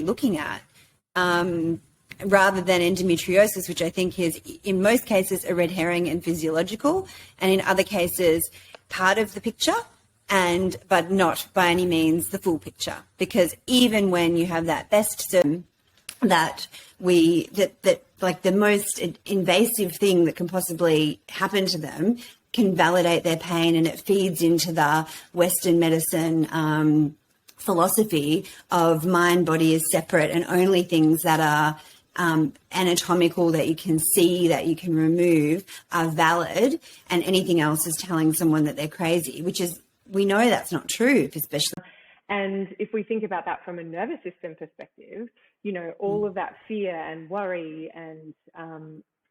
looking at, rather than endometriosis, which I think is in most cases a red herring and physiological, and in other cases part of the picture, but not by any means the full picture. Because even when you have that best system, that like the most invasive thing that can possibly happen to them can validate their pain, and it feeds into the Western medicine philosophy of mind, body is separate, and only things that are anatomical, that you can see, that you can remove, are valid, and anything else is telling someone that they're crazy, which is, we know that's not true, especially. And if we think about that from a nervous system perspective, you know, all of that fear and worry and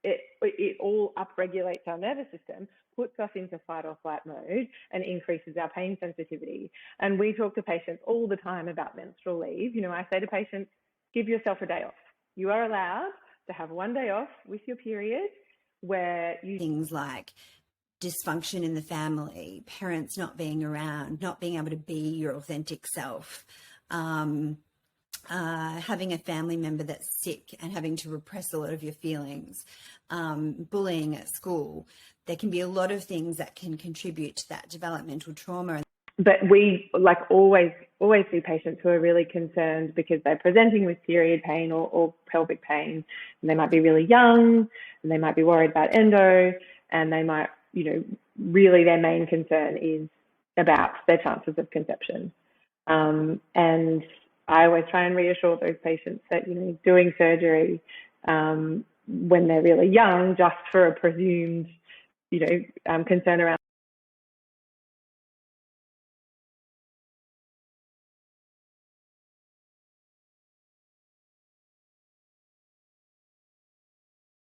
it all upregulates our nervous system, puts us into fight or flight mode, and increases our pain sensitivity. And we talk to patients all the time about menstrual leave. You know, I say to patients, give yourself a day off. You are allowed to have one day off with your period where you... Things like dysfunction in the family, parents not being around, not being able to be your authentic self, having a family member that's sick and having to repress a lot of your feelings, bullying at school. There can be a lot of things that can contribute to that developmental trauma. But we always see patients who are really concerned because they're presenting with period pain or pelvic pain, and they might be really young, and they might be worried about endo, and they might, you know, really their main concern is about their chances of conception. And I always try and reassure those patients that, you know, doing surgery when they're really young, just for a presumed, you know, concern around